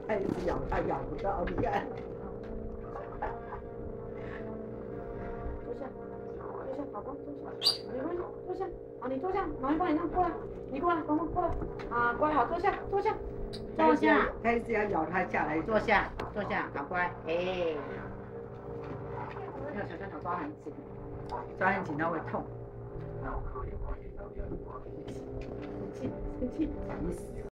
他一直咬，他咬不到，你看。坐下，坐下，宝宝坐下，没关系，坐下。好，你坐下，妈咪帮你让过来，你过来，宝宝过来。啊，乖，好，坐下，坐下，坐下。他一直要咬他下来，坐下，坐下，好乖，哎。那个小小抓很紧，抓很紧，他会痛。生气，生气，生气。急死。